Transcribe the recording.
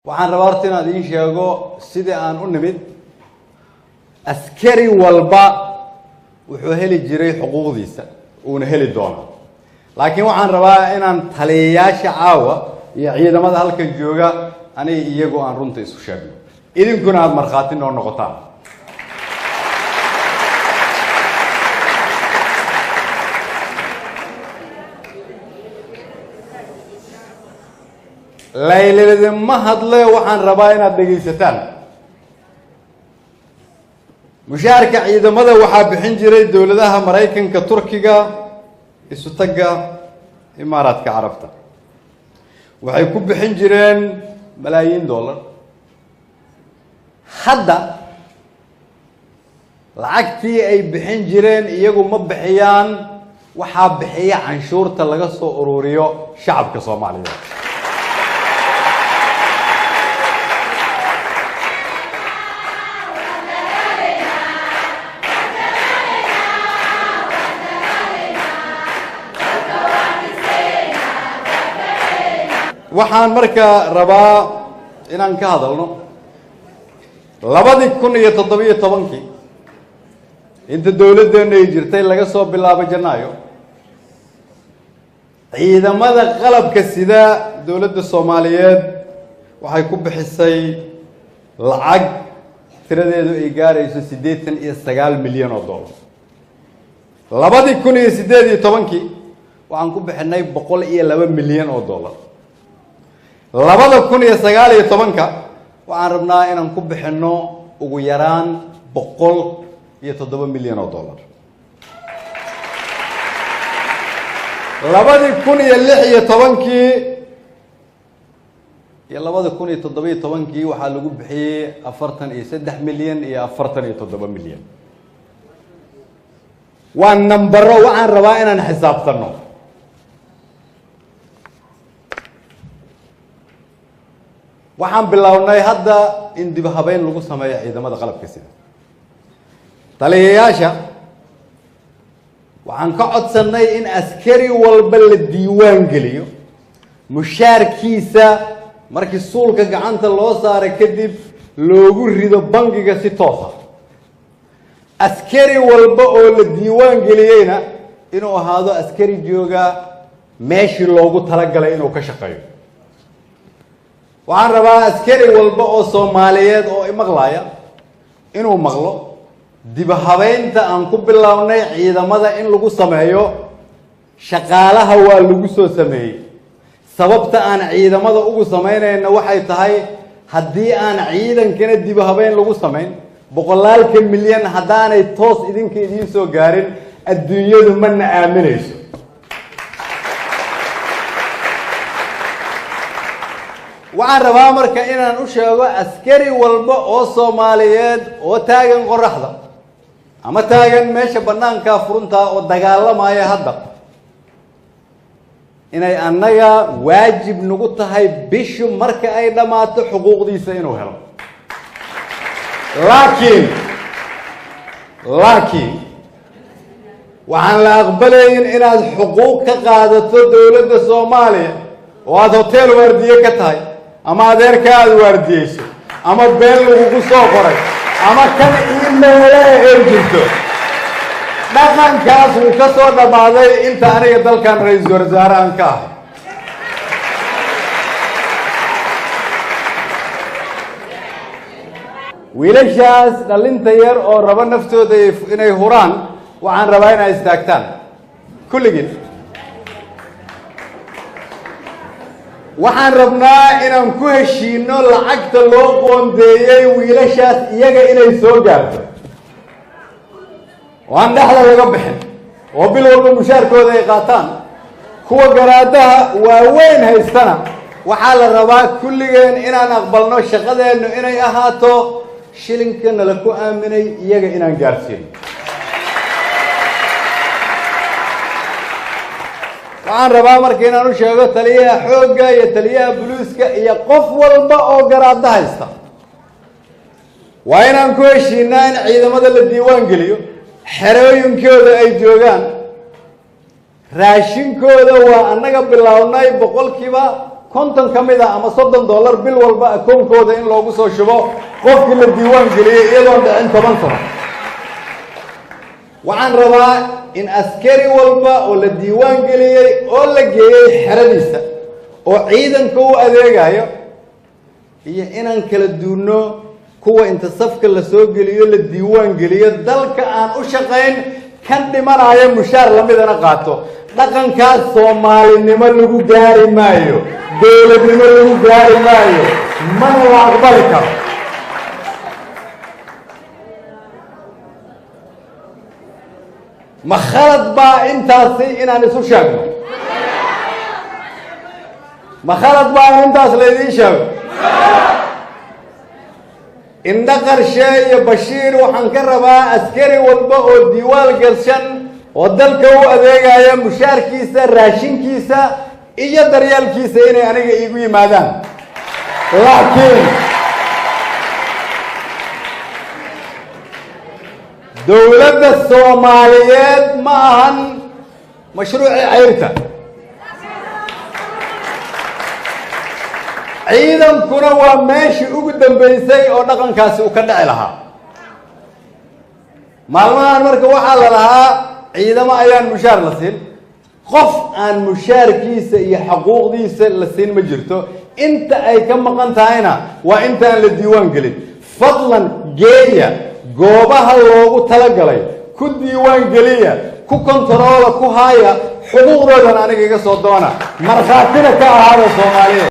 waxaan rabaa horta inaan idiin sheego sidii aan u nimid askari walba wuxuu heli jiray xuquuqdiisa uuna heli doonaa laakiin waxaan rabaa inaan taliyayaasha caawa iyo ciidamada halkan jooga aniga iyagu aan runta isu sheegno idinkuna aad markhaati noo noqotaan laylada ma hadle waxaan rabaa inaad dhageysataan mushaarka ciidamada waxaa bixin jiray dowladaha Mareykanka Turkiga isu taga Imaaraadka Carabta waxay ku bixin jireen malaayiin dollar hadda lacagtii ay bixin jireen iyagu ma bixiyaan waxaa bixiya canshuurta laga soo ururiyo shacabka Soomaaliyeed waxaan markaa rabaa inaan ka hadalno 2017 inta dawladdeena ay jirtay laga soo bilaabo Janaayo ciidamada qalabka sida dawladda Soomaaliyeed waxay ku bixisay lacag tiradeedu ay gaarayso 89 milyan oo dollar 2018 waxaan ku bixinay 102 milyan oo dollar 2019 waxaan rabnaa inaan ku bixino ugu yaraan 107 milyan oo dollar 2016 iyo 2017 waxaa lagu bixiyay 43 milyan iyo 47 milyan waa nambaro waxaan rabaa inaan xisaabtano waxaan bilownay hadda in dib habeyn lagu sameeyo ciidamada qalabka sida taliyayaasha waxaan ka codsanay in askari walba la diiwaan geliyo mushaarkiisa markii suulka gacanta loo saaray kadib loogu rido bangiga si toos ah askari walba oo la diiwaan geliyeyna inuu ahaado askari jooga meeshii loogu talagalay inuu ka shaqeeyo waxaan rabaa askari walba oo Soomaaliyeed oo imaqlaaya inuu maqlo dib habeynta aan ku bilownay ciidamada in lagu sameeyo shaqaalaha waa lagu soo sameeyay sababta aan ciidamada ugu sameynayna waxay tahay haddii aan ciidankana dib habeyn lagu sameyn boqolaalka milyan haddaanay toos idinka idiin soo gaarin adduunyadu ma aaminayso waxaan rabaa marka inaan u sheego askari walba oo Soomaaliyeed oo taagan qoraxda ama taagan meesha banaanka furunta oo dagaalamaya hadda inay annaga waajib nagu tahay bishu marka ay dhamaato xuquuqdiisa inuu helo laakiin waxaan la aqbalayn inaad xuquuq ka qaadato dawladda Soomaaliya oo aad hotel waardiye ka tahay ama adeerka aad waardiyeyso ama been lagu soo qoray ama kan email ay jirto dhaqankaas uu ka soo dhamaaday inta aniga dalkan ra'iisul wasaare aan ka ahay wiilashaas dhalinta yar oo raba naftooda inay huraan waxaan rabaa inay istaagtaan kulligiin waxaan rabnaa inaan ku heshiino lacagta loo qoondeeyay wiilashaas iyaga inay soo gaarto waan dhexda laga bixin oo bil walba mushaarkooda ay qaataan kuwa garaadaha waaweyn haystana waxaa la rabaa kulligeen inaan aqbalno shaqadeennu inay ahaato shilinka nala ku aaminay iyaga inaan gaarsiino waxaan rabaa marka inaan u sheego taliyaha xoogga iyo taliyaha booliiska iyo qof walba oo garaada haysta waa inaan ku heshiinaa in ciidamada la diiwaan geliyo xerooyinkooda ay joogaan raashinkooda waa annaga bilownay 100% konton ka mid ah ama $30 bil walba akoonkooda in loogu soo shubo qofkii la diiwaan geliyey iyadoon dhicin 10 sano waxaan rabaa in askari walba oo la diiwaan geliyey oo la geeyey xeradiisa oo ciidanka u adeegayo iyo inaan kala duuno kuwa inta safka la soo geliyo la diiwaan geliyo dalka aan u shaqayn kan dhimanaya mushaar lamidana qaato dhaqankaas Soomaalinimo lagu gaari maayo dowladnimo lagu gaari maayo mana la aqbali karo ma khalad baa intaasi inaan isu sheegno ma khalad baa intaas la idiin sheego indha qarshe iyo Bashiir waxaan ka rabaa askari walba oo diiwaan gashan oo dalka u adeegaya mushaarkiisa raashinkiisa iyo daryeelkiisa inay aniga iigu yimaadaan laakiin dowladda Soomaaliyeed ma ahan mashruuci cayrta ciidankuna waa meeshii ugu dambeysay oo dhaqankaasi uu ka dhici lahaa maalmahan marka waxaa la lahaa ciidamo ayaan mushaar la siin qof aan mushaarkiisa iyo xuquuqdiisa la siin ma jirto inta ay ka maqan tahayna waa intaan la diiwaan gelin fadlan geeya goobaha loogu talagalay ku diiwaan geliya ku kontaroola ku haya xuquuqdoodan aniga iga soo doona markhaatina ka ahaada Soomaaliyeed